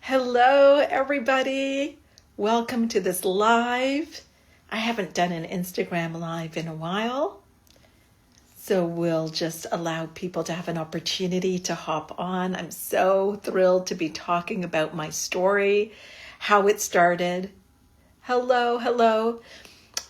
Hello, everybody. Welcome to this live. I haven't done an Instagram live in a while, so we'll just allow people to have an opportunity to hop on. I'm so thrilled to be talking about my story, how it started. Hello.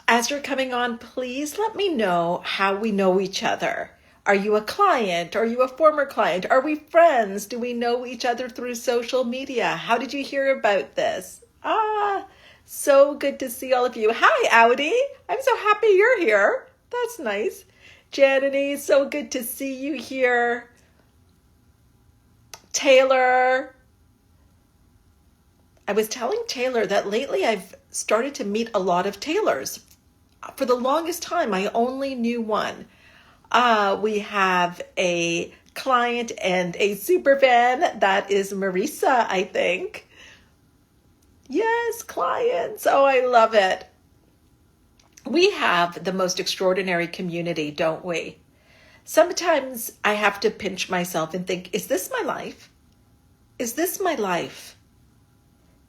As you're coming on, please let me know how we know each other. Are you a client? Are you a former client? Are we friends? Do we know each other through social media? How did you hear about this? So good to see all of you. Hi, Audi. I'm so happy you're here. That's nice. Janany, so good to see you here. Taylor. I was telling Taylor that lately I've started to meet a lot of Taylors. For the longest time, I only knew one. We have a client and a super fan. That is Marisa, I think. Yes, clients. Oh, I love it. We have the most extraordinary community, don't we? Sometimes I have to pinch myself and think, is this my life? Is this my life?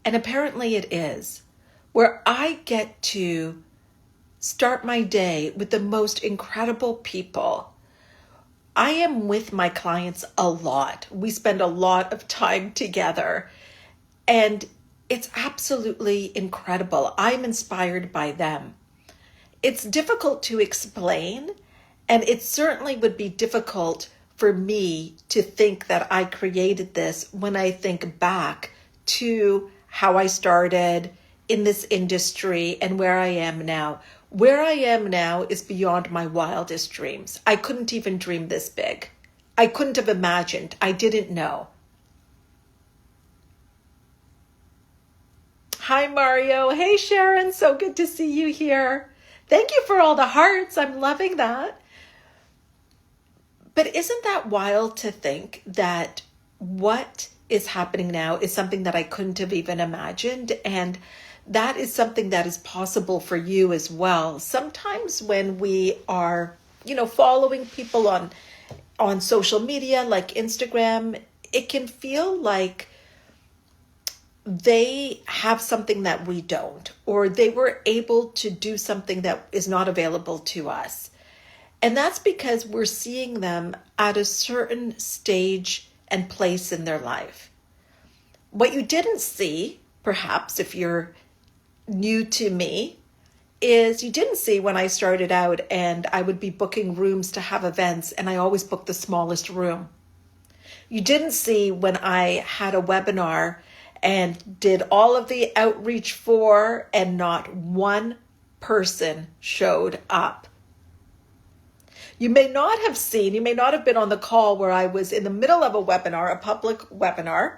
And apparently it is, where I get to start my day with the most incredible people. I am with my clients a lot. We spend a lot of time together, and it's absolutely incredible. I'm inspired by them. It's difficult to explain, and it certainly would be difficult for me to think that I created this when I think back to how I started in this industry and where I am now. Where I am now is beyond my wildest dreams. I couldn't even dream this big. I couldn't have imagined. I didn't know. Hi, Mario. Hey, Sharon. So good to see you here. Thank you for all the hearts. I'm loving that. But isn't that wild to think that what is happening now is something that I couldn't have even imagined? And that is something that is possible for you as well. Sometimes when we are, following people on social media like Instagram, it can feel like they have something that we don't, or they were able to do something that is not available to us. And that's because we're seeing them at a certain stage and place in their life. What you didn't see, perhaps if you're new to me, is you didn't see when I started out and I would be booking rooms to have events, and I always booked the smallest room. You didn't see when I had a webinar and did all of the outreach for, and not one person showed up. You may not have been on the call where I was in the middle of a webinar, a public webinar,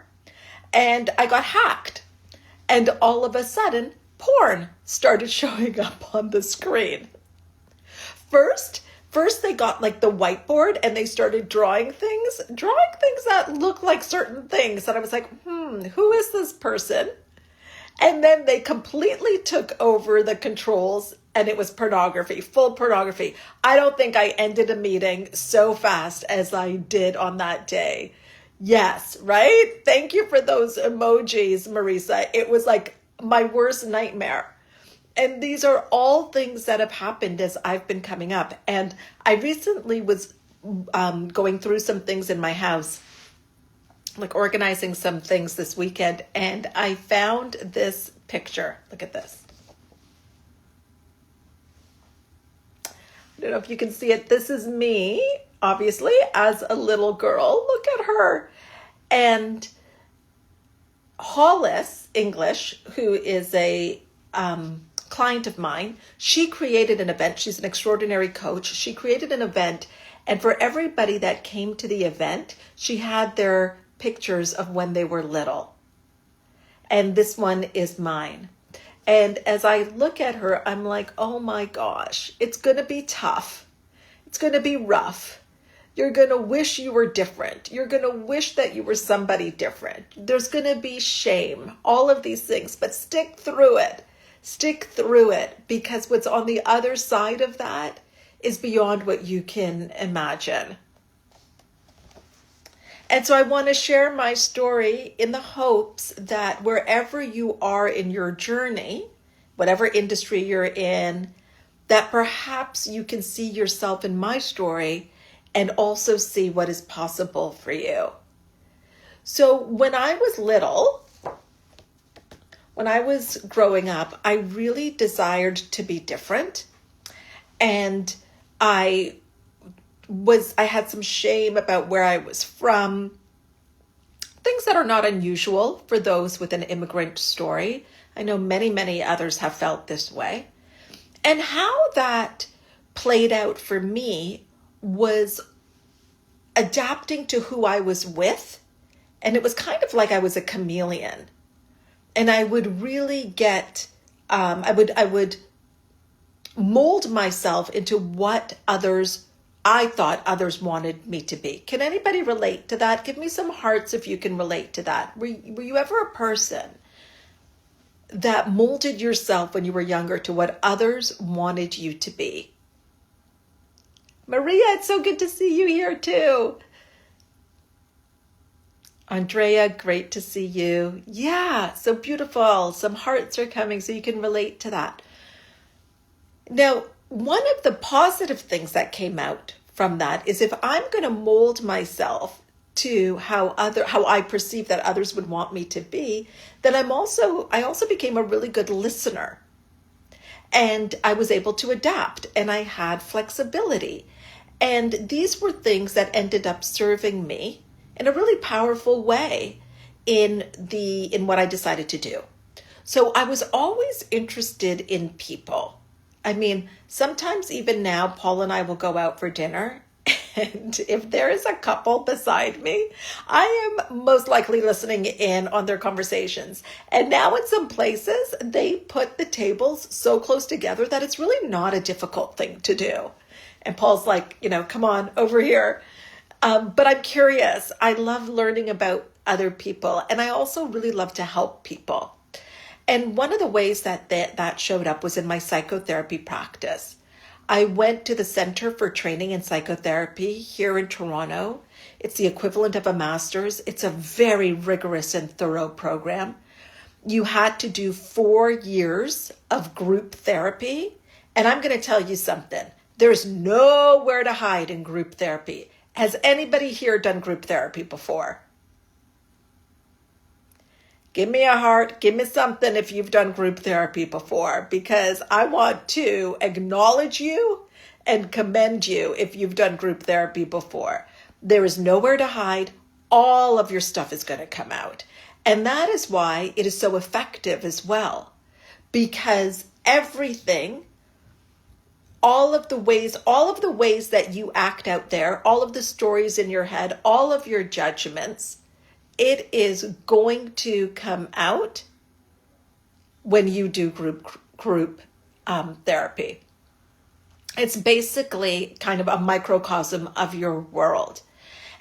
and I got hacked. And all of a sudden, porn started showing up on the screen. First they got like the whiteboard and they started drawing things that look like certain things. And I was like, who is this person? And then they completely took over the controls, and it was pornography, full pornography. I don't think I ended a meeting so fast as I did on that day. Yes, right? Thank you for those emojis, Marisa. It was like my worst nightmare. And these are all things that have happened as I've been coming up. And I recently was going through some things in my house, like organizing some things this weekend, and I found this picture. Look at this. I don't know if you can see it. This is me, obviously, as a little girl. Look at her. And Hollis English, who is a client of mine, she created an event. She's an extraordinary coach. She created an event, and for everybody that came to the event, she had their pictures of when they were little. And this one is mine. And as I look at her, I'm like, oh my gosh, it's going to be tough. It's going to be rough. You're going to wish you were different. You're going to wish that you were somebody different. There's going to be shame, all of these things, but stick through it. Stick through it, because what's on the other side of that is beyond what you can imagine. And so I want to share my story in the hopes that wherever you are in your journey, whatever industry you're in, that perhaps you can see yourself in my story and also see what is possible for you. So when I was little, when I was growing up, I really desired to be different. And I had some shame about where I was from, things that are not unusual for those with an immigrant story. I know many, many others have felt this way. And how that played out for me was adapting to who I was with. And it was kind of like I was a chameleon. And I would really get, I would mold myself into what I thought others wanted me to be. Can anybody relate to that? Give me some hearts if you can relate to that. Were you ever a person that molded yourself when you were younger to what others wanted you to be? Maria, it's so good to see you here too. Andrea, great to see you. Yeah, so beautiful. Some hearts are coming so you can relate to that. Now, one of the positive things that came out from that is if I'm going to mold myself to how I perceive that others would want me to be, then I also became a really good listener. And I was able to adapt and I had flexibility. And these were things that ended up serving me in a really powerful way in what I decided to do. So I was always interested in people. I mean, sometimes even now, Paul and I will go out for dinner, and if there is a couple beside me, I am most likely listening in on their conversations. And now in some places, they put the tables so close together that it's really not a difficult thing to do. And Paul's like, come on over here. But I'm curious. I love learning about other people, and I also really love to help people. And one of the ways that showed up was in my psychotherapy practice. I went to the Center for Training in Psychotherapy here in Toronto. It's the equivalent of a master's. It's a very rigorous and thorough program. You had to do 4 years of group therapy. And I'm going to tell you something. There's nowhere to hide in group therapy. Has anybody here done group therapy before? Give me a heart, give me something if you've done group therapy before, because I want to acknowledge you and commend you if you've done group therapy before. There is nowhere to hide. All of your stuff is going to come out. And that is why it is so effective as well, because everything, all of the ways that you act out there, all of the stories in your head, all of your judgments, it is going to come out when you do group therapy. It's basically kind of a microcosm of your world.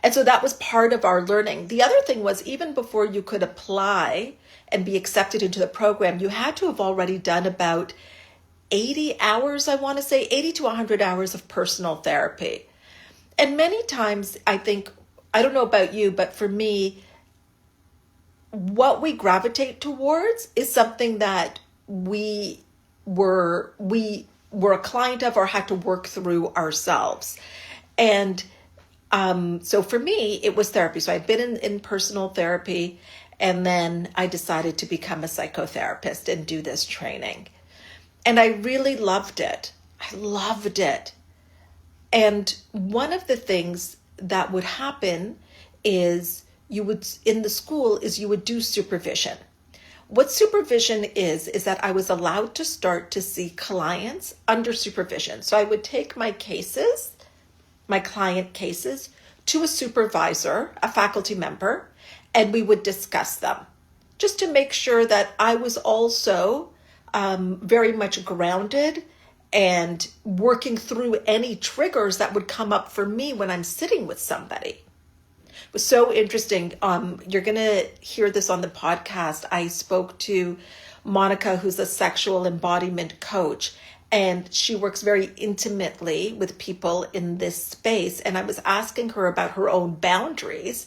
And so that was part of our learning. The other thing was, even before you could apply and be accepted into the program, you had to have already done about 80 hours, 80 to 100 hours of personal therapy. And many times, I don't know about you, but for me, what we gravitate towards is something that we were a client of or had to work through ourselves. And so for me, it was therapy. So I'd been in personal therapy, and then I decided to become a psychotherapist and do this training. And I really loved it. I loved it. And one of the things that would happen is you would do supervision. What supervision is that I was allowed to start to see clients under supervision. So I would take my client cases, to a supervisor, a faculty member, and we would discuss them just to make sure that I was also very much grounded and working through any triggers that would come up for me when I'm sitting with somebody. It was so interesting. You're going to hear this on the podcast. I spoke to Monica, who's a sexual embodiment coach, And she works very intimately with people in this space. And I was asking her about her own boundaries.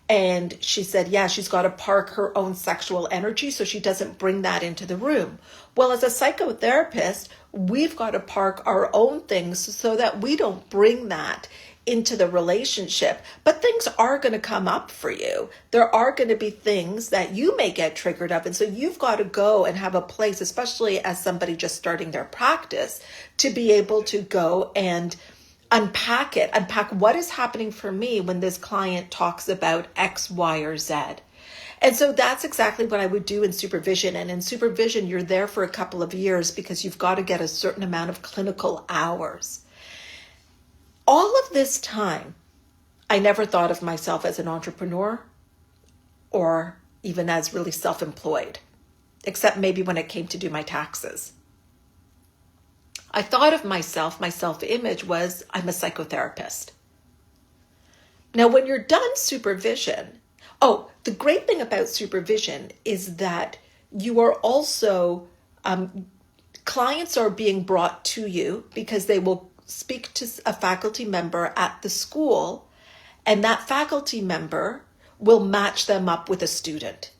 And she said, yeah, she's got to park her own sexual energy so she doesn't bring that into the room. Well, as a psychotherapist, we've got to park our own things so that we don't bring that into the relationship. But things are going to come up for you. There are going to be things that you may get triggered of. And so you've got to go and have a place, especially as somebody just starting their practice, to be able to go and unpack what is happening for me when this client talks about X, Y, or Z. And so that's exactly what I would do in supervision. And in supervision, you're there for a couple of years because you've got to get a certain amount of clinical hours. All of this time, I never thought of myself as an entrepreneur or even as really self-employed, except maybe when it came to do my taxes. I thought of myself, my self-image was, I'm a psychotherapist. Now, when you're done supervision, the great thing about supervision is that you are also, clients are being brought to you because they will speak to a faculty member at the school, and that faculty member will match them up with a student.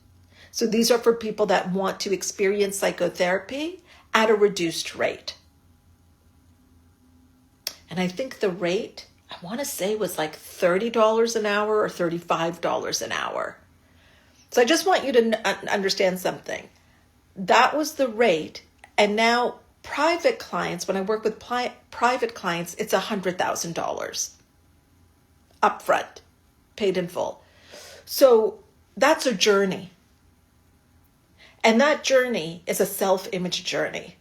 So these are for people that want to experience psychotherapy at a reduced rate. And I think the rate, I want to say, was like $30 an hour or $35 an hour. So I just want you to understand something. That was the rate. And now private clients, when I work with private clients, it's $100,000 upfront, paid in full. So that's a journey. And that journey is a self-image journey.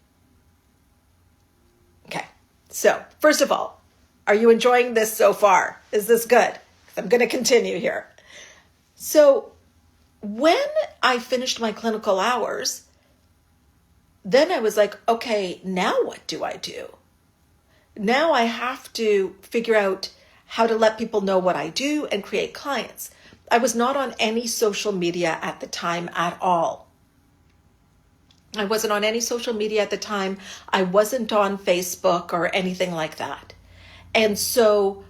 Okay. So first of all, are you enjoying this so far? Is this good? I'm going to continue here. So when I finished my clinical hours, then I was like, okay, now what do I do? Now I have to figure out how to let people know what I do and create clients. I was not on any social media at the time at all. I wasn't on any social media at the time. I wasn't on Facebook or anything like that. And so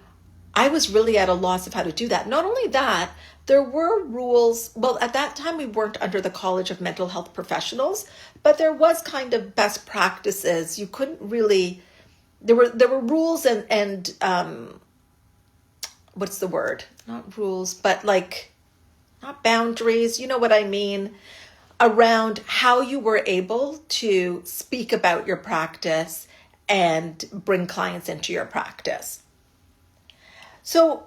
I was really at a loss of how to do that. Not only that, there were rules. Well, at that time, we weren't under the College of Mental Health Professionals, but there was kind of best practices. You couldn't really, there were rules and what's the word? Not rules, but like, not boundaries. You know what I mean? Around how you were able to speak about your practice and bring clients into your practice. So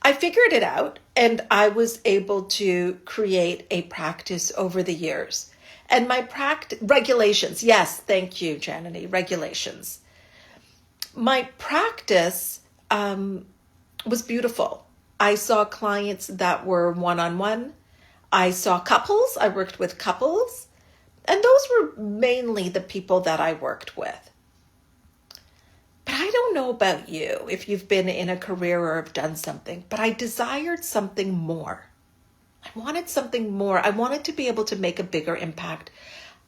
I figured it out, and I was able to create a practice over the years. And my regulations, yes, thank you, Janany, regulations. My practice was beautiful. I saw clients that were one-on-one. I saw couples. I worked with couples. And those were mainly the people that I worked with. But I don't know about you, if you've been in a career or have done something, but I desired something more. I wanted something more. I wanted to be able to make a bigger impact.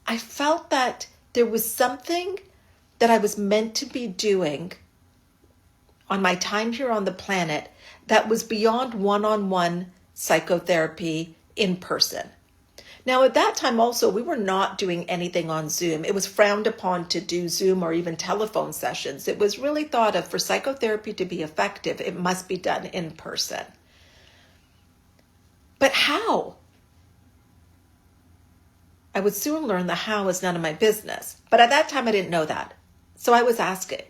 I felt that there was something that I was meant to be doing on my time here on the planet that was beyond one-on-one psychotherapy in person. Now, at that time also, we were not doing anything on Zoom. It was frowned upon to do Zoom or even telephone sessions. It was really thought of, for psychotherapy to be effective, it must be done in person. But how? I would soon learn the how is none of my business. But at that time, I didn't know that. So I was asking,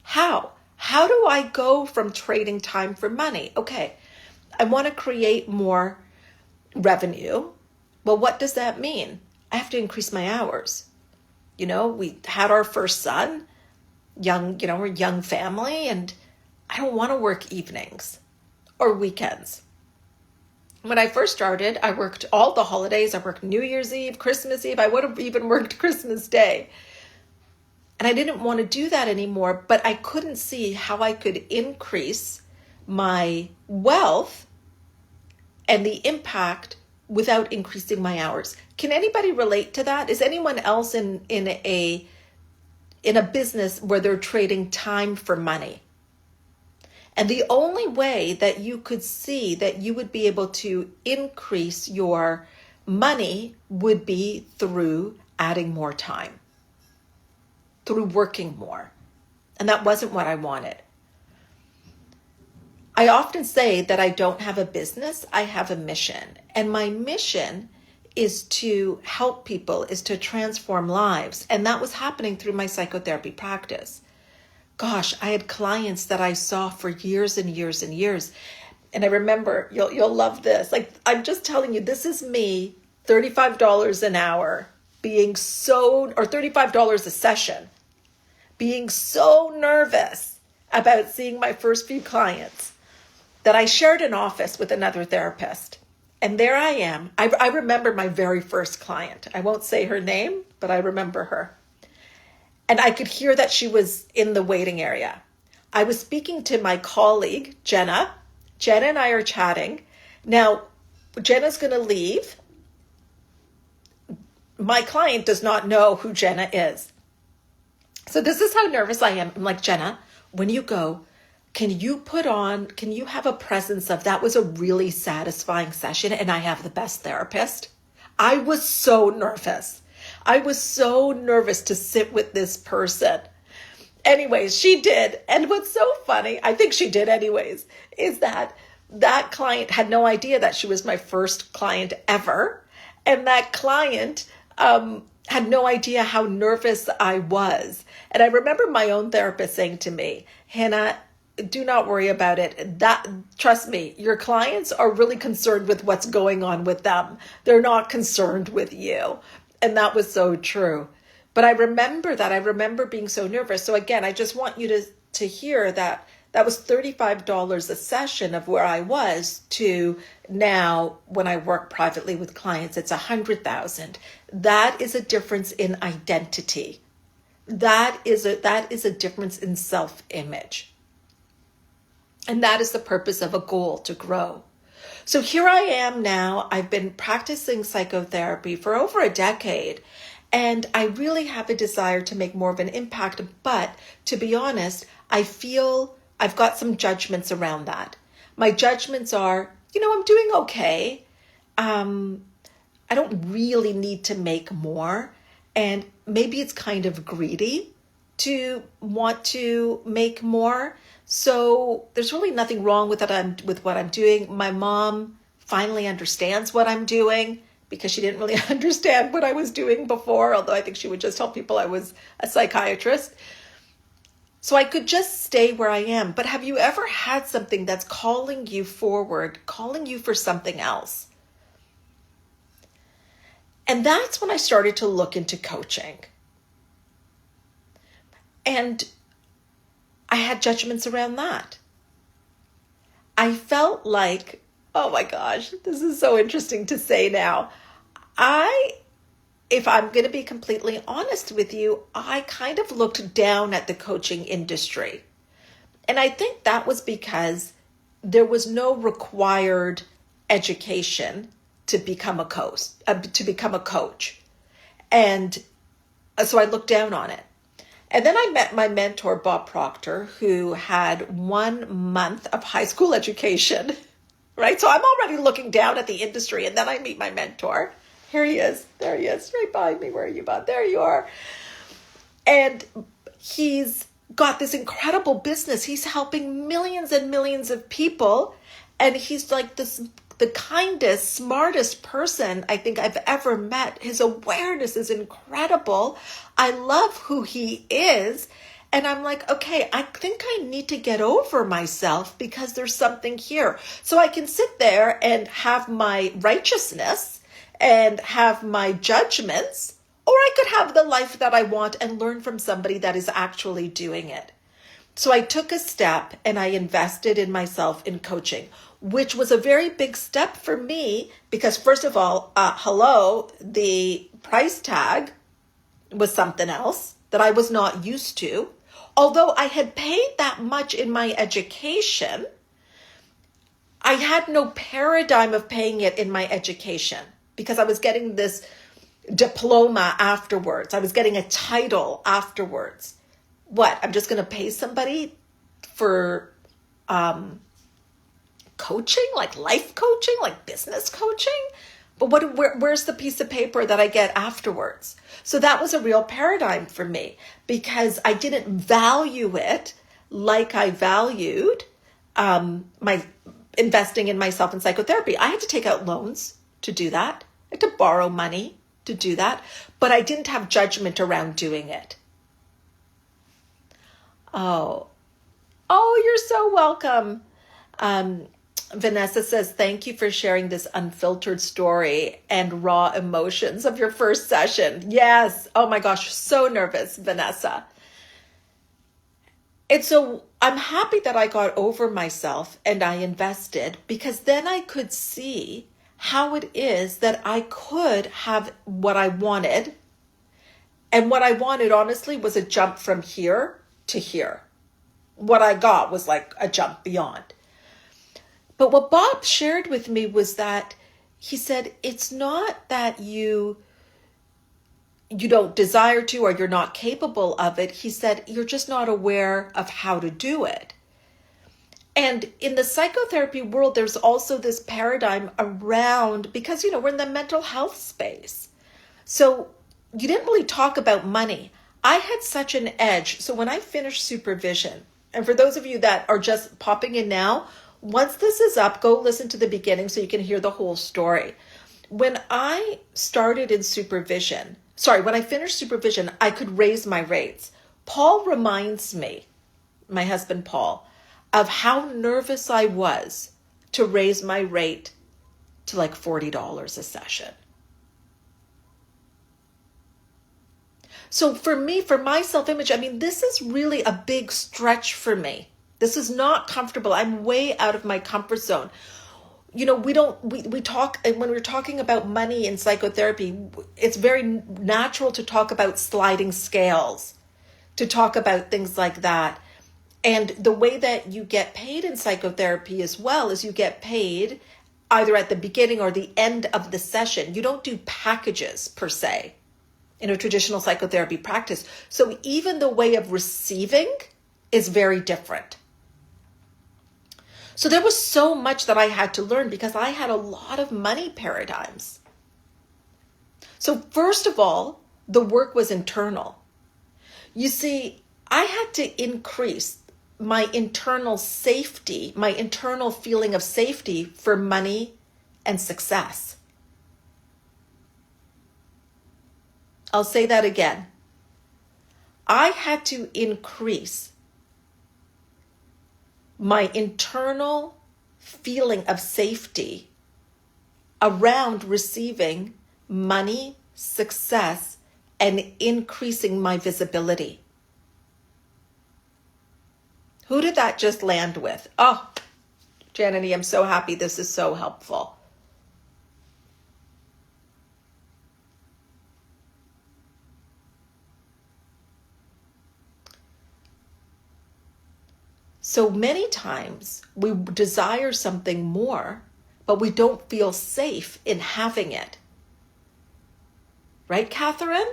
how? How do I go from trading time for money? Okay, I want to create more revenue. Well, what does that mean? I have to increase my hours. You know, we had our first son, we're a young family, and I don't want to work evenings or weekends. When I first started, I worked all the holidays. I worked New Year's Eve, Christmas Eve. I would have even worked Christmas Day. And I didn't want to do that anymore, but I couldn't see how I could increase my wealth and the impact without increasing my hours. Can anybody relate to that? Is anyone else in a in a business where they're trading time for money. And the only way that you could see that you would be able to increase your money would be through adding more time, through working more. And that wasn't what I wanted. I often say that I don't have a business, I have a mission. And my mission is to help people, is to transform lives. And that was happening through my psychotherapy practice. Gosh, I had clients that I saw for years and years and years. And I remember, you'll love this. Like, I'm just telling you, this is me, $35 an hour, or $35 a session, being so nervous about seeing my first few clients that I shared an office with another therapist. And there I am. I remember my very first client. I won't say her name, but I remember her. And I could hear that she was in the waiting area. I was speaking to my colleague, Jenna. Jenna and I are chatting. Now, Jenna's going to leave. My client does not know who Jenna is. So this is how nervous I am. I'm like, Jenna, when you go, can you have a presence of, that was a really satisfying session and I have the best therapist? I was so nervous. I was so nervous to sit with this person. Anyways, she did. And what's so funny, I think she did anyways, is that client had no idea that she was my first client ever. And that client had no idea how nervous I was. And I remember my own therapist saying to me, Hina, do not worry about it. Trust me, your clients are really concerned with what's going on with them. They're not concerned with you. And that was so true. But I remember that. I remember being so nervous. So again, I just want you to hear that was $35 a session of where I was to now when I work privately with clients, it's $100,000. That is a difference in identity. That is a difference in self-image. And that is the purpose of a goal, to grow. So here I am now. I've been practicing psychotherapy for over a decade, and I really have a desire to make more of an impact. But to be honest, I feel I've got some judgments around that. My judgments are, I'm doing okay. I don't really need to make more. And maybe it's kind of greedy to want to make more. So there's really nothing wrong with what I'm doing. My mom finally understands what I'm doing because she didn't really understand what I was doing before, although I think she would just tell people I was a psychiatrist. So I could just stay where I am. But have you ever had something that's calling you forward, calling you for something else? And that's when I started to look into coaching. And I had judgments around that. I felt like, oh my gosh, this is so interesting to say now. If I'm going to be completely honest with you, I kind of looked down at the coaching industry. And I think that was because there was no required education to become a coach. And so I looked down on it. And then I met my mentor, Bob Proctor, who had 1 month of high school education, right? So I'm already looking down at the industry. And then I meet my mentor. Here he is. There he is, right behind me. Where are you, Bob? There you are. And he's got this incredible business. He's helping millions and millions of people. And he's like the kindest, smartest person I think I've ever met. His awareness is incredible. I love who he is. And I'm like, okay, I think I need to get over myself because there's something here. So I can sit there and have my righteousness and have my judgments, or I could have the life that I want and learn from somebody that is actually doing it. So I took a step and I invested in myself in coaching, which was a very big step for me because first of all, the price tag was something else that I was not used to. Although I had paid that much in my education, I had no paradigm of paying it in my education because I was getting this diploma afterwards. I was getting a title afterwards. What? I'm just going to pay somebody for coaching, like life coaching, like business coaching? But where's the piece of paper that I get afterwards? So that was a real paradigm for me because I didn't value it like I valued my investing in myself in psychotherapy. I had to take out loans to do that. I had to borrow money to do that, but I didn't have judgment around doing it. Oh, you're so welcome. Vanessa says, thank you for sharing this unfiltered story and raw emotions of your first session. Yes. Oh my gosh. So nervous, Vanessa. And so I'm happy that I got over myself and I invested because then I could see how it is that I could have what I wanted. And what I wanted, honestly, was a jump from here to here. What I got was like a jump beyond. But what Bob shared with me was that he said, it's not that you don't desire to or you're not capable of it. He said, you're just not aware of how to do it. And in the psychotherapy world, there's also this paradigm around, because, we're in the mental health space. So you didn't really talk about money. I had such an edge. So when I finished supervision, and for those of you that are just popping in now, once this is up, go listen to the beginning so you can hear the whole story. When I started in supervision, when I finished supervision, I could raise my rates. Paul reminds me, my husband Paul, of how nervous I was to raise my rate to like $40 a session. So for me, for my self-image, this is really a big stretch for me. This is not comfortable. I'm way out of my comfort zone. We talk, and when we're talking about money in psychotherapy, it's very natural to talk about sliding scales, to talk about things like that. And the way that you get paid in psychotherapy as well is you get paid either at the beginning or the end of the session. You don't do packages per se in a traditional psychotherapy practice. So even the way of receiving is very different. So there was so much that I had to learn because I had a lot of money paradigms. So first of all, the work was internal. You see, I had to increase my internal safety, my internal feeling of safety for money and success. I'll say that again. I had to increase my internal feeling of safety around receiving money, success, and increasing my visibility. Who did that just land with? Oh, Janity, I'm so happy. This is so helpful. So many times we desire something more, but we don't feel safe in having it. Right, Catherine?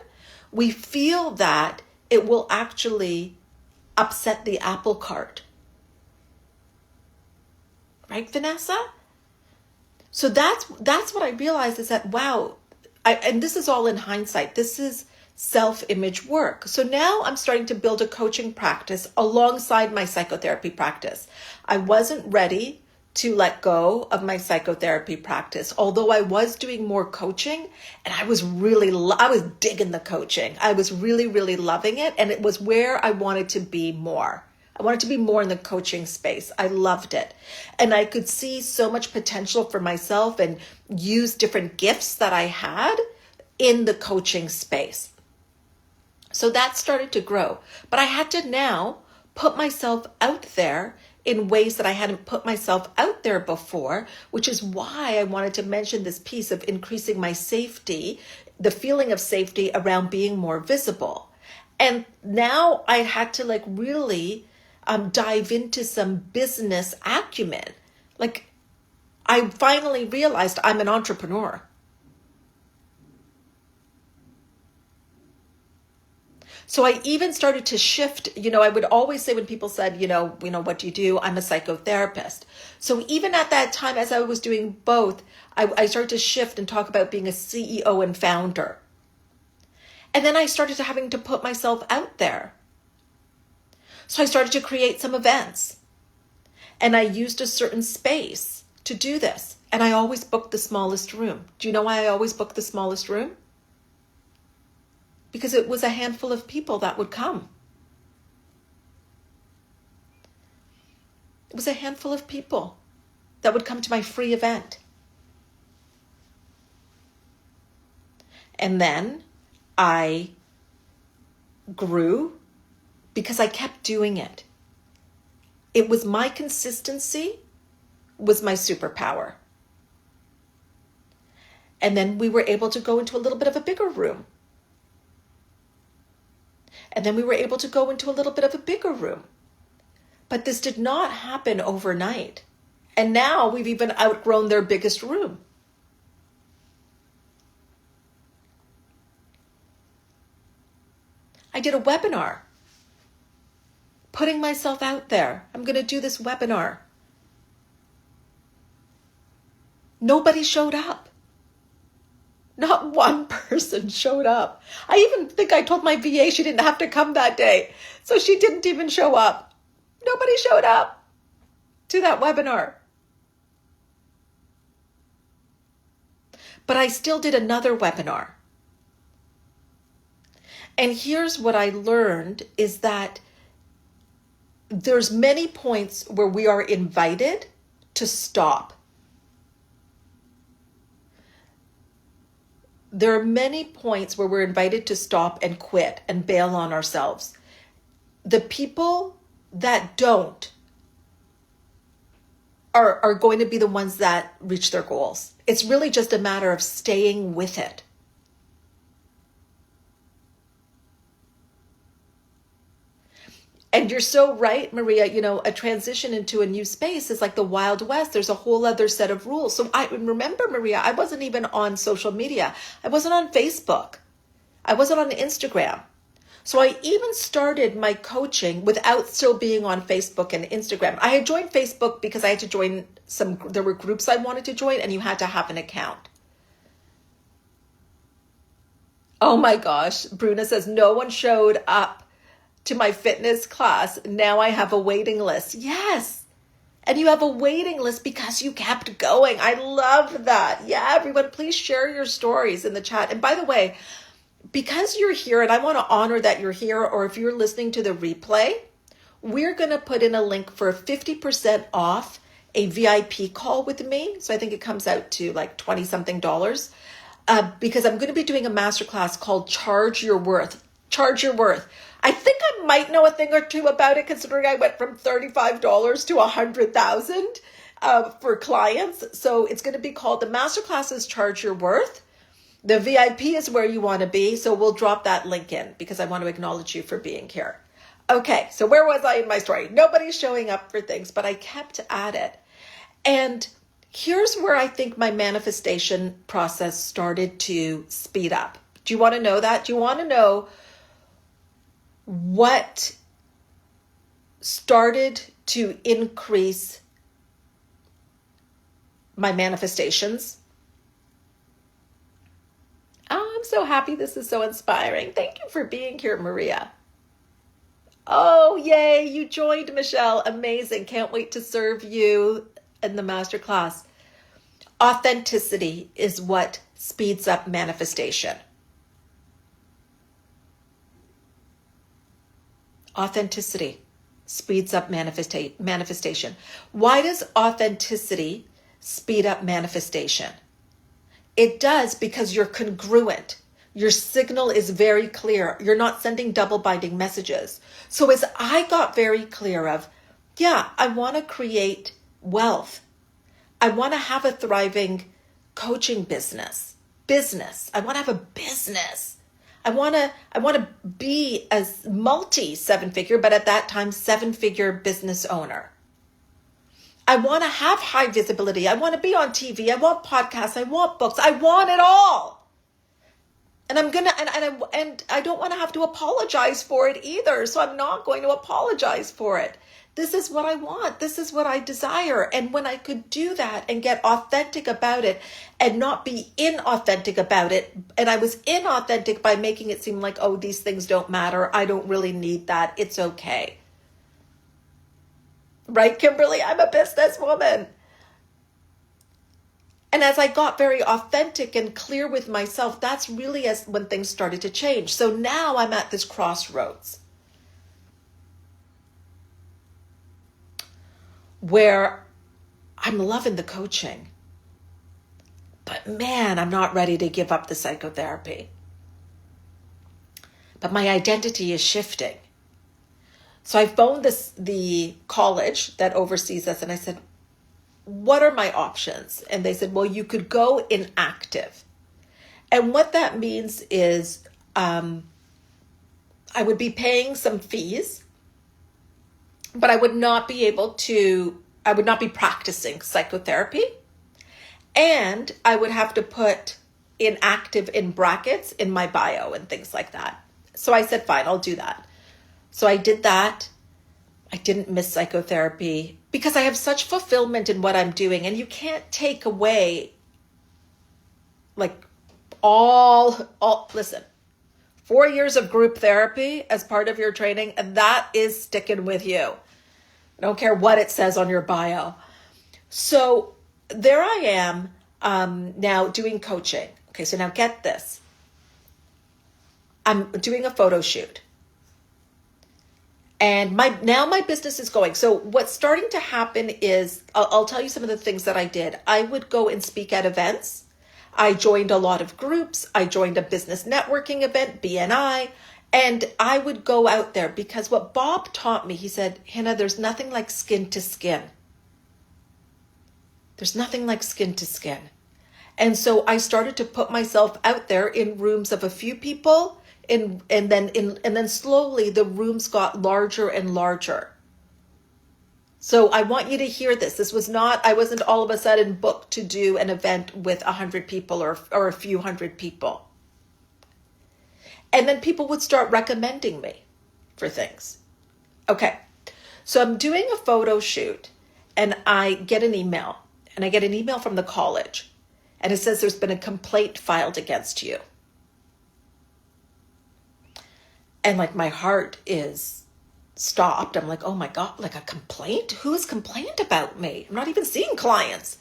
We feel that it will actually upset the apple cart. Right, Vanessa? So that's what I realized is that, wow, and this is all in hindsight. This is self-image work. So now I'm starting to build a coaching practice alongside my psychotherapy practice. I wasn't ready to let go of my psychotherapy practice, although I was doing more coaching and I was digging the coaching. I was really, really loving it. And it was where I wanted to be more. I wanted to be more in the coaching space. I loved it. And I could see so much potential for myself and use different gifts that I had in the coaching space. So that started to grow. But I had to now put myself out there in ways that I hadn't put myself out there before, which is why I wanted to mention this piece of increasing my safety, the feeling of safety around being more visible. And now I had to really dive into some business acumen. I finally realized I'm an entrepreneur. So I even started to shift, I would always say when people said, what do you do? I'm a psychotherapist. So even at that time, as I was doing both, I started to shift and talk about being a CEO and founder. And then I started having to put myself out there. So I started to create some events. And I used a certain space to do this. And I always booked the smallest room. Do you know why I always booked the smallest room? Because it was a handful of people that would come. It was a handful of people that would come to my free event. And then I grew because I kept doing it. It was my consistency was my superpower. And then we were able to go into a little bit of a bigger room. And then we were able to go into a little bit of a bigger room. But this did not happen overnight. And now we've even outgrown their biggest room. I did a webinar, putting myself out there. I'm going to do this webinar. Nobody showed up. Not one person showed up. I even think I told my VA she didn't have to come that day. So she didn't even show up. Nobody showed up to that webinar. But I still did another webinar. And here's what I learned is that there's many points where we are invited to stop. There are many points where we're invited to stop and quit and bail on ourselves. The people that don't are going to be the ones that reach their goals. It's really just a matter of staying with it. And you're so right, Maria, a transition into a new space is like the Wild West. There's a whole other set of rules. So I remember, Maria, I wasn't even on social media. I wasn't on Facebook. I wasn't on Instagram. So I even started my coaching without still being on Facebook and Instagram. I had joined Facebook because I had to join there were groups I wanted to join and you had to have an account. Oh my gosh, Bruna says, no one showed up to my fitness class. Now I have a waiting list. Yes. And you have a waiting list because you kept going. I love that. Yeah, everyone, please share your stories in the chat. And by the way, because you're here, and I want to honor that you're here, or if you're listening to the replay, we're going to put in a link for 50% off a VIP call with me. So I think it comes out to like $20-something, because I'm going to be doing a masterclass called Charge Your Worth. Charge Your Worth. I think I might know a thing or two about it, considering I went from $35 to $100,000 for clients. So it's going to be called, the masterclass is Charge Your Worth. The VIP is where you want to be. So we'll drop that link in because I want to acknowledge you for being here. Okay, so where was I in my story? Nobody's showing up for things, but I kept at it. And here's where I think my manifestation process started to speed up. Do you want to know that? Do you want to know what started to increase my manifestations? Oh, I'm so happy. This is so inspiring. Thank you for being here, Maria. Oh, yay. You joined, Michelle. Amazing. Can't wait to serve you in the masterclass. Authenticity is what speeds up manifestation. Authenticity speeds up manifestation. Why does authenticity speed up manifestation? It does because you're congruent. Your signal is very clear. You're not sending double binding messages. So as I got very clear of, I want to create wealth. I want to have a thriving coaching business. I want to have a business. I want to be a multi 7-figure, but at that time, 7-figure business owner. I want to have high visibility. I want to be on TV. I want podcasts. I want books. I want it all. And I don't want to have to apologize for it either. So I'm not going to apologize for it. This is what I want. This is what I desire. And when I could do that and get authentic about it and not be inauthentic about it, and I was inauthentic by making it seem like, oh, these things don't matter. I don't really need that. It's okay. Right, Kimberly? I'm a businesswoman. And as I got very authentic and clear with myself, that's really when things started to change. So now I'm at this crossroads where I'm loving the coaching, but man, I'm not ready to give up the psychotherapy. But my identity is shifting. So I phoned the college that oversees us and I said, what are my options? And they said, well, you could go inactive. And what that means is I would be paying some fees, but I would not be practicing psychotherapy. And I would have to put inactive in brackets in my bio and things like that. So I said, fine, I'll do that. So I did that. I didn't miss psychotherapy because I have such fulfillment in what I'm doing. And you can't take away listen, 4 years of group therapy as part of your training, and that is sticking with you. I don't care what it says on your bio. So there I am now doing coaching. Okay, so now get this. I'm doing a photo shoot. And my business is going. So what's starting to happen is, I'll tell you some of the things that I did. I would go and speak at events. I joined a lot of groups. I joined a business networking event, BNI, and I would go out there because what Bob taught me, he said, Hina, there's nothing like skin to skin. There's nothing like skin to skin. And so I started to put myself out there in rooms of a few people, and then slowly the rooms got larger and larger. So I want you to hear this. I wasn't all of a sudden booked to do an event with 100 people or a few hundred people. And then people would start recommending me for things. Okay, so I'm doing a photo shoot and I get an email. And I get an email from the college. And it says there's been a complaint filed against you. And my heart is stopped. I'm like, oh my God, a complaint? Who has complained about me? I'm not even seeing clients.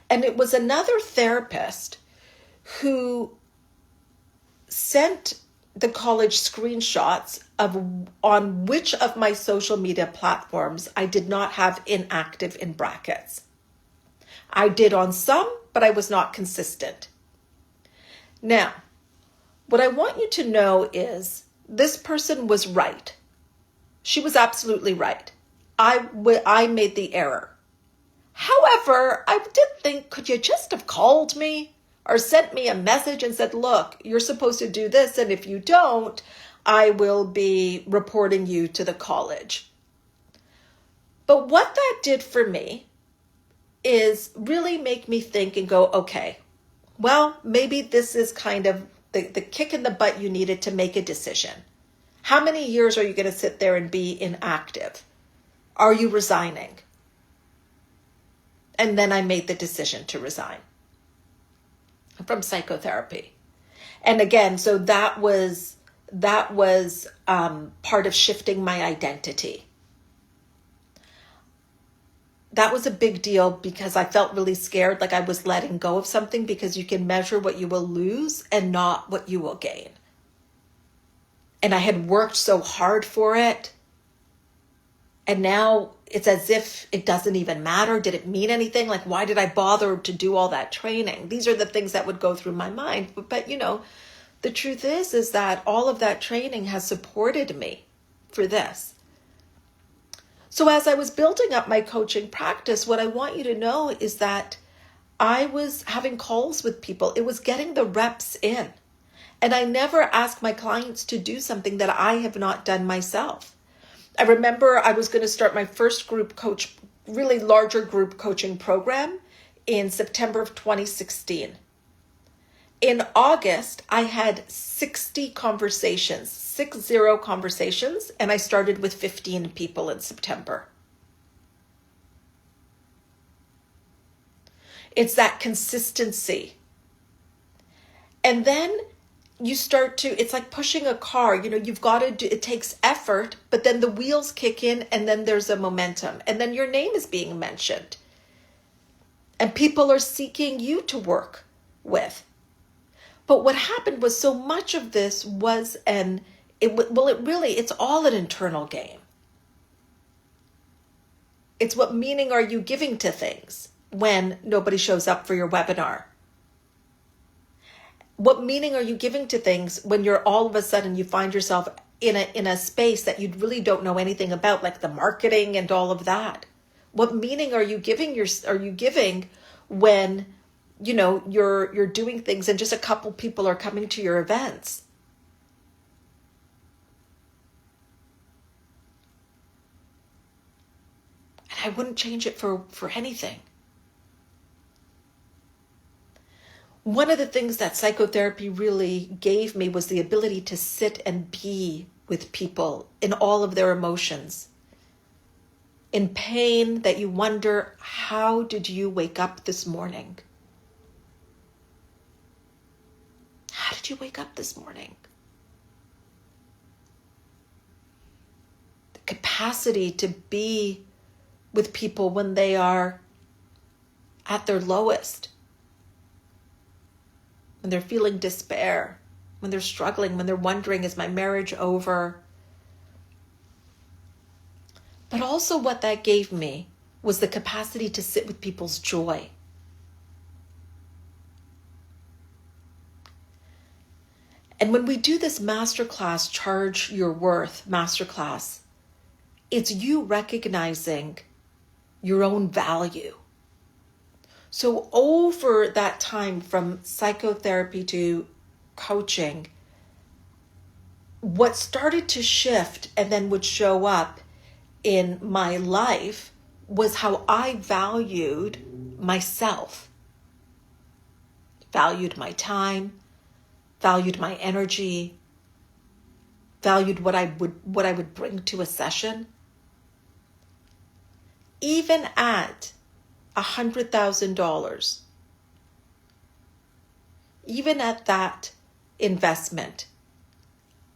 And it was another therapist who sent the college screenshots on which of my social media platforms I did not have inactive in brackets. I did on some, but I was not consistent. Now, what I want you to know is this person was right. She was absolutely right. I made the error. However, I did think, could you just have called me or sent me a message and said, look, you're supposed to do this, and if you don't, I will be reporting you to the college. But what that did for me is really make me think and go, okay, well, maybe this is kind of the kick in the butt you needed to make a decision. How many years are you going to sit there and be inactive? Are you resigning? And then I made the decision to resign from psychotherapy. And again, so that was part of shifting my identity. That was a big deal because I felt really scared, like I was letting go of something, because you can measure what you will lose and not what you will gain. And I had worked so hard for it. And now it's as if it doesn't even matter. Did it mean anything? Like, why did I bother to do all that training? These are the things that would go through my mind. But the truth is that all of that training has supported me for this. So as I was building up my coaching practice, what I want you to know is that I was having calls with people. It was getting the reps in. And I never ask my clients to do something that I have not done myself. I remember I was going to start my first really larger group coaching program in September of 2016. In August, I had 60 conversations, 60 conversations, and I started with 15 people in September. It's that consistency. And then you start to, it's like pushing a car, you've got to do, it takes effort, but then the wheels kick in and then there's a momentum. And then your name is being mentioned. And people are seeking you to work with. But what happened was so much of this was it's all an internal game. It's what meaning are you giving to things when nobody shows up for your webinar? What meaning are you giving to things when you're all of a sudden you find yourself in a space that you really don't know anything about, like the marketing and all of that? What meaning are you giving when you're doing things and just a couple people are coming to your events? And I wouldn't change it for anything. One of the things that psychotherapy really gave me was the ability to sit and be with people in all of their emotions. In pain that you wonder, how did you wake up this morning? How did you wake up this morning? The capacity to be with people when they are at their lowest. When they're feeling despair, when they're struggling, when they're wondering, is my marriage over? But also what that gave me was the capacity to sit with people's joy. And when we do this masterclass, Charge Your Worth masterclass, it's you recognizing your own value. So over that time from psychotherapy to coaching, what started to shift and then would show up in my life was how I valued myself, valued my time, valued my energy, valued what I would bring to a session. Even at $100,000, even at that investment,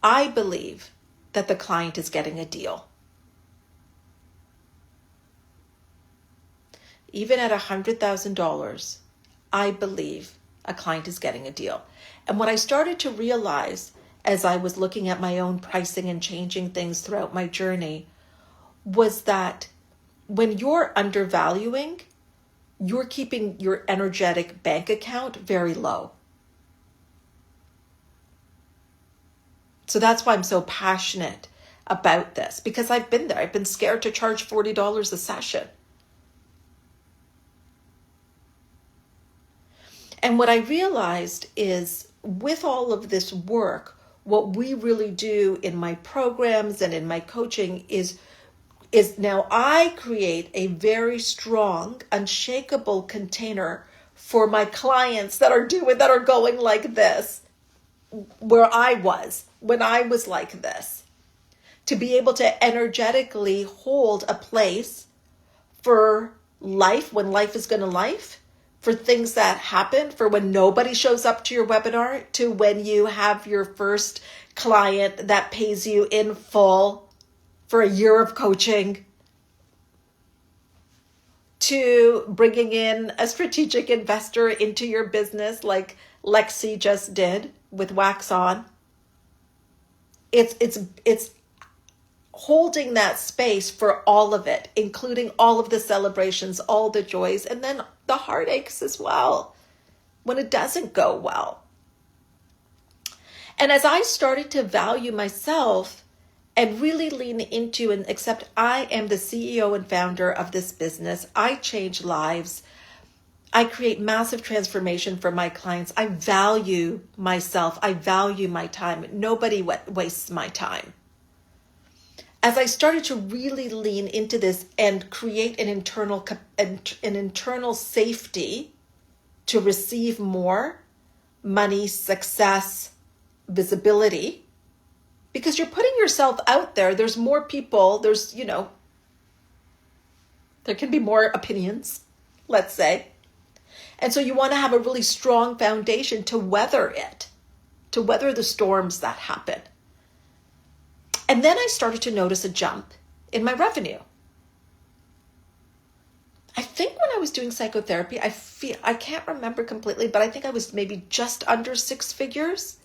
I believe that the client is getting a deal. Even at $100,000, I believe a client is getting a deal. And what I started to realize as I was looking at my own pricing and changing things throughout my journey was that when you're undervaluing, you're keeping your energetic bank account very low. So that's why I'm so passionate about this, because I've been there. I've been scared to charge $40 a session. And what I realized is with all of this work, what we really do in my programs and in my coaching is now I create a very strong, unshakable container for my clients that are going like this, where I was when I was like this, to be able to energetically hold a place for life when life is going to life, for things that happen, for when nobody shows up to your webinar, to when you have your first client that pays you in full for a year of coaching, to bringing in a strategic investor into your business like Lexi just did with Wax On. It's holding that space for all of it, including all of the celebrations, all the joys, and then the heartaches as well when it doesn't go well. And as I started to value myself and really lean into and accept I am the CEO and founder of this business, I change lives, I create massive transformation for my clients, I value myself, I value my time. Nobody wastes my time. As I started to really lean into this and create an internal safety to receive more, money, success, visibility, because you're putting yourself out there. There's more people, there can be more opinions, let's say. And so you want to have a really strong foundation to weather it, to weather the storms that happen. And then I started to notice a jump in my revenue. I think when I was doing psychotherapy, I can't remember completely, but I think I was maybe just under 6 figures.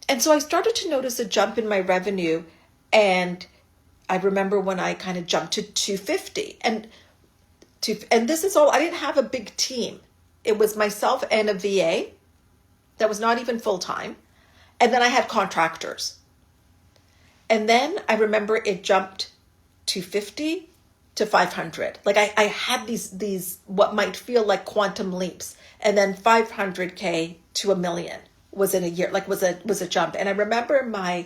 And so I started to notice a jump in my revenue, and I remember when I kind of jumped to 250, and this is all, I didn't have a big team. It was myself and a VA that was not even full-time. And then I had contractors. And then I remember it jumped 250 to 500. Like I had these what might feel like quantum leaps, and then 500K to $1 million was in a year, like was a jump. And I remember my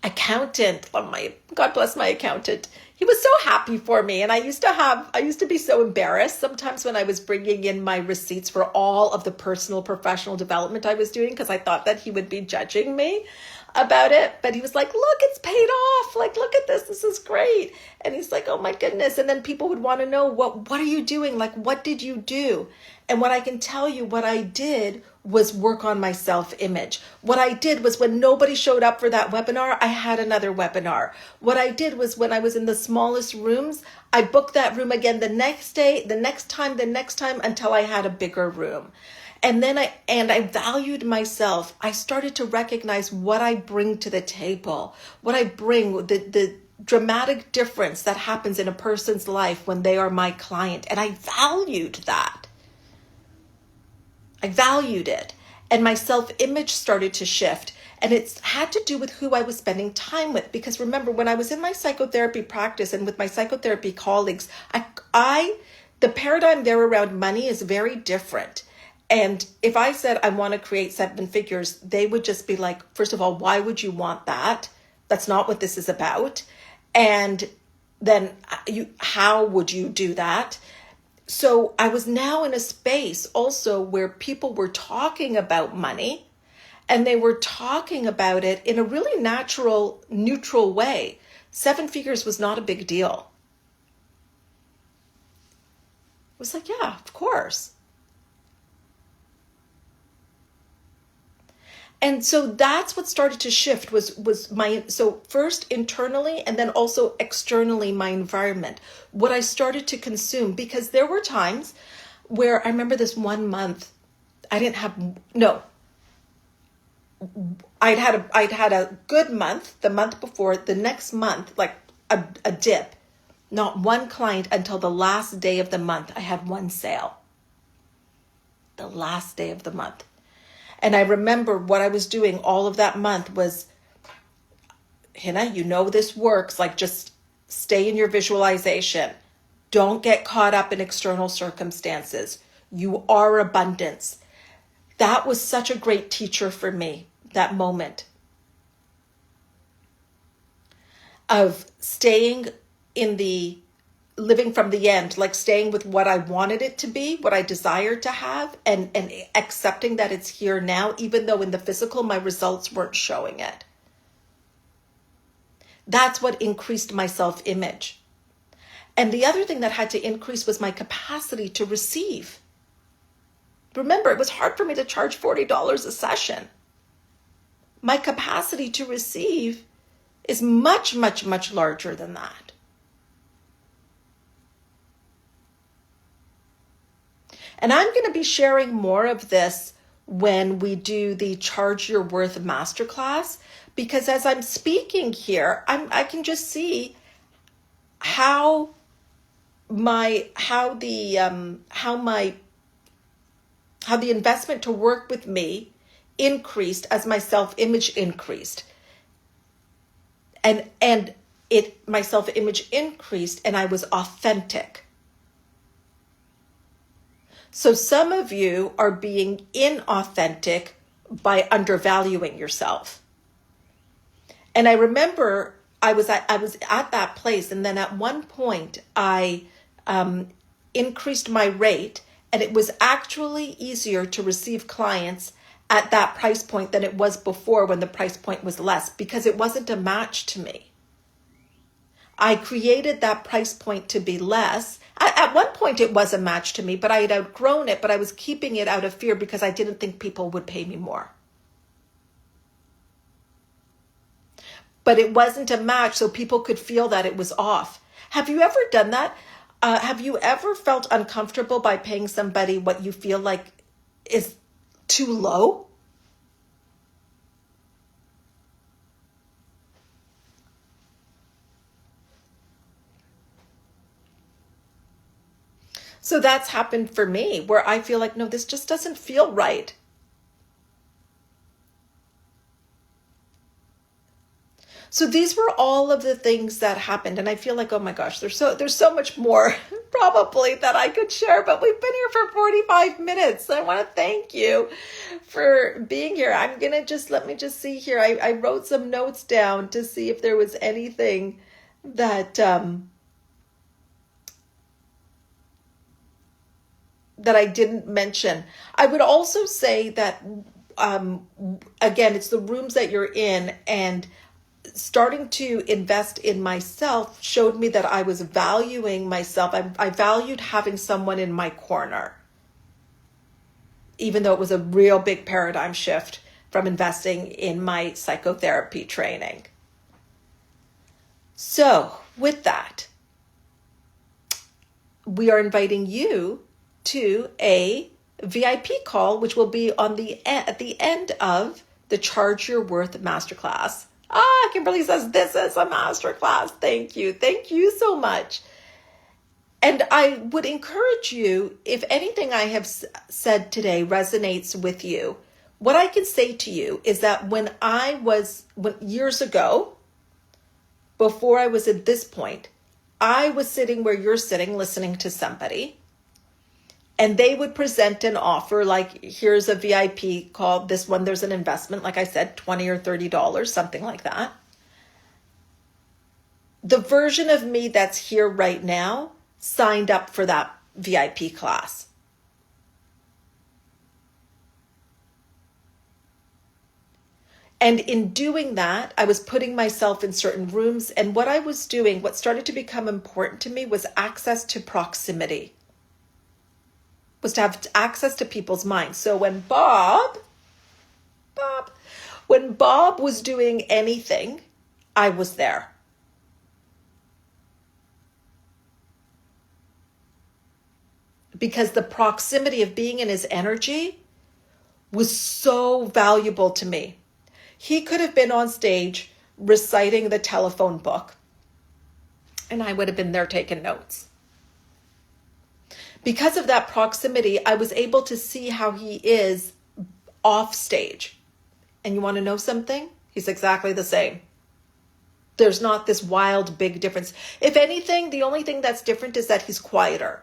accountant, God bless my accountant, he was so happy for me. And I used to be so embarrassed sometimes when I was bringing in my receipts for all of the personal, professional development I was doing, because I thought that he would be judging me about it. But he was like, look, it's paid off. Like, look at this is great. And he's like, oh my goodness. And then people would want to know, what are you doing? Like, what did you do? And what I can tell you, what I did was work on my self-image. What I did was, when nobody showed up for that webinar, I had another webinar. What I did was, when I was in the smallest rooms, I booked that room again the next day, the next time, until I had a bigger room. And then I valued myself. I started to recognize what I bring to the table, what I bring, the dramatic difference that happens in a person's life when they are my client. And I valued that. I valued it, and my self-image started to shift, and it had to do with who I was spending time with. Because remember, when I was in my psychotherapy practice and with my psychotherapy colleagues, the paradigm there around money is very different. And if I said I want to create 7 figures, they would just be like, first of all, why would you want that? That's not what this is about. And then how would you do that? So I was now in a space also where people were talking about money, and they were talking about it in a really natural, neutral way. 7 figures was not a big deal. It was like, yeah, of course. And so that's what started to shift so first internally, and then also externally, my environment, what I started to consume. Because there were times where I remember this one month, I'd had a good month the month before. The next month, like a dip, not one client until the last day of the month. I had one sale. The last day of the month. And I remember what I was doing all of that month was, Hina, this works. Like, just stay in your visualization. Don't get caught up in external circumstances. You are abundance. That was such a great teacher for me, that moment of staying living from the end, like staying with what I wanted it to be, what I desired to have, and accepting that it's here now, even though in the physical, my results weren't showing it. That's what increased my self-image. And the other thing that had to increase was my capacity to receive. Remember, it was hard for me to charge $40 a session. My capacity to receive is much, much, much larger than that. And I'm going to be sharing more of this when we do the Charge Your Worth Masterclass, because as I'm speaking here, I can just see how the investment to work with me increased as my self-image increased, and my self-image increased, and I was authentic. So some of you are being inauthentic by undervaluing yourself. And I remember I was at that place, and then at one point I increased my rate, And it was actually easier to receive clients at that price point than it was before when the price point was less, because it wasn't a match to me. I created that price point to be less. At one point it was a match to me, but I had outgrown it, but I was keeping it out of fear because I didn't think people would pay me more. But it wasn't a match, so people could feel that it was off. Have you ever done that? Have you ever felt uncomfortable by paying somebody what you feel like is too low? So that's happened for me, where I feel like, no, this just doesn't feel right. So these were all of the things that happened. And I feel like, oh my gosh, there's so much more probably that I could share, but we've been here for 45 minutes. I want to thank you for being here. I'm going to let me just see here. I wrote some notes down to see if there was anything that, that I didn't mention. I would also say that, again, it's the rooms that you're in, and starting to invest in myself showed me that I was valuing myself. I valued having someone in my corner, even though it was a real big paradigm shift from investing in my psychotherapy training. So with that, we are inviting you to a VIP call, which will be at the end of the Charge Your Worth Masterclass. Kimberly says, this is a masterclass. Thank you. Thank you so much. And I would encourage you, if anything I have said today resonates with you, what I can say to you is that when years ago, before I was at this point, I was sitting where you're sitting, listening to somebody, and they would present an offer like, here's a VIP call. This one, there's an investment, like I said, $20 or $30, something like that. The version of me that's here right now signed up for that VIP class. And in doing that, I was putting myself in certain rooms. And what I was doing, what started to become important to me, was access to proximity. Was to have access to people's minds. So when Bob was doing anything, I was there. Because the proximity of being in his energy was so valuable to me. He could have been on stage reciting the telephone book, and I would have been there taking notes. Because of that proximity, I was able to see how he is off stage. And you want to know something? He's exactly the same. There's not this wild, big difference. If anything, the only thing that's different is that he's quieter.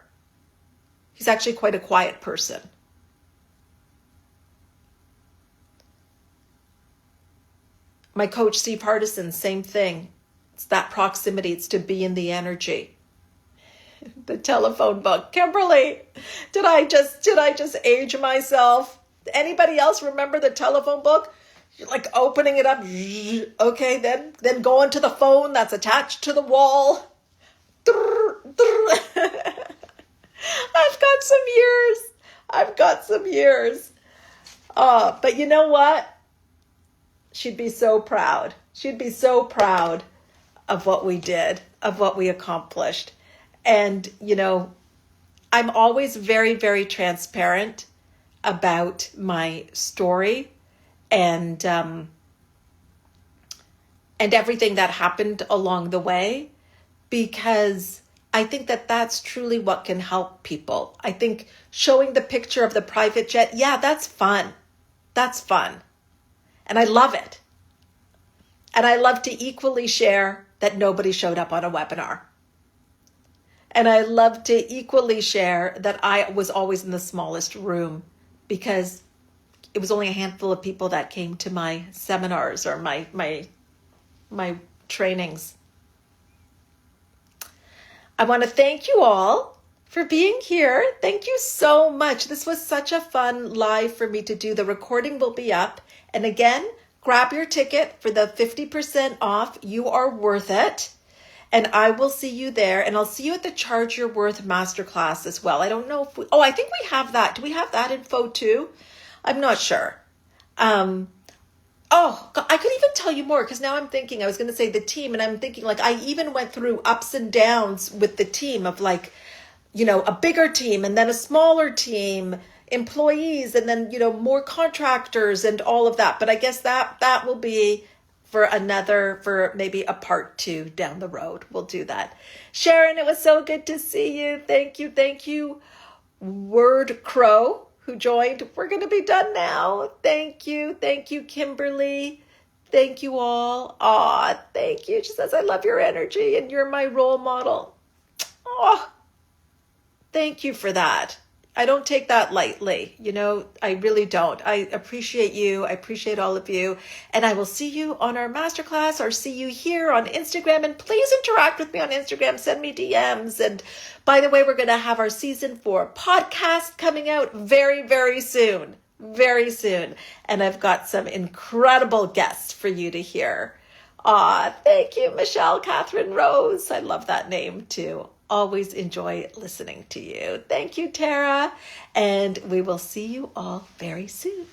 He's actually quite a quiet person. My coach, Steve Hardison, same thing. It's that proximity. It's to be in the energy. The telephone book. Kimberly, did I just age myself? Anybody else remember the telephone book? You're like opening it up. Okay, then going to the phone that's attached to the wall. I've got some years. But you know what? She'd be so proud. She'd be so proud of what we did, of what we accomplished. And, I'm always very, very transparent about my story and everything that happened along the way, because I think that that's truly what can help people. I think showing the picture of the private jet, yeah, that's fun. That's fun. And I love it. And I love to equally share that nobody showed up on a webinar. And I love to equally share that I was always in the smallest room, because it was only a handful of people that came to my seminars or my trainings. I want to thank you all for being here. Thank you so much. This was such a fun live for me to do. The recording will be up. And again, grab your ticket for the 50% off. You are worth it. And I will see you there. And I'll see you at the Charge Your Worth Masterclass as well. I don't know if I think we have that. Do we have that info too? I'm not sure. I could even tell you more because now I'm thinking, I was going to say the team, and I'm thinking like I even went through ups and downs with the team of like, a bigger team and then a smaller team, employees, and then, more contractors and all of that. But I guess that will be for maybe a part 2 down the road. We'll do that. Sharon, it was so good to see you. Thank you. Thank you. Word Crow, who joined. We're going to be done now. Thank you. Thank you, Kimberly. Thank you all. Thank you. She says, I love your energy and you're my role model. Thank you for that. I don't take that lightly. I really don't. I appreciate you. I appreciate all of you. And I will see you on our masterclass or see you here on Instagram. And please interact with me on Instagram. Send me DMs. And by the way, we're going to have our season 4 podcast coming out very, very soon. Very soon. And I've got some incredible guests for you to hear. Thank you, Michelle Catherine Rose. I love that name too. Always enjoy listening to you. Thank you, Tara. And we will see you all very soon.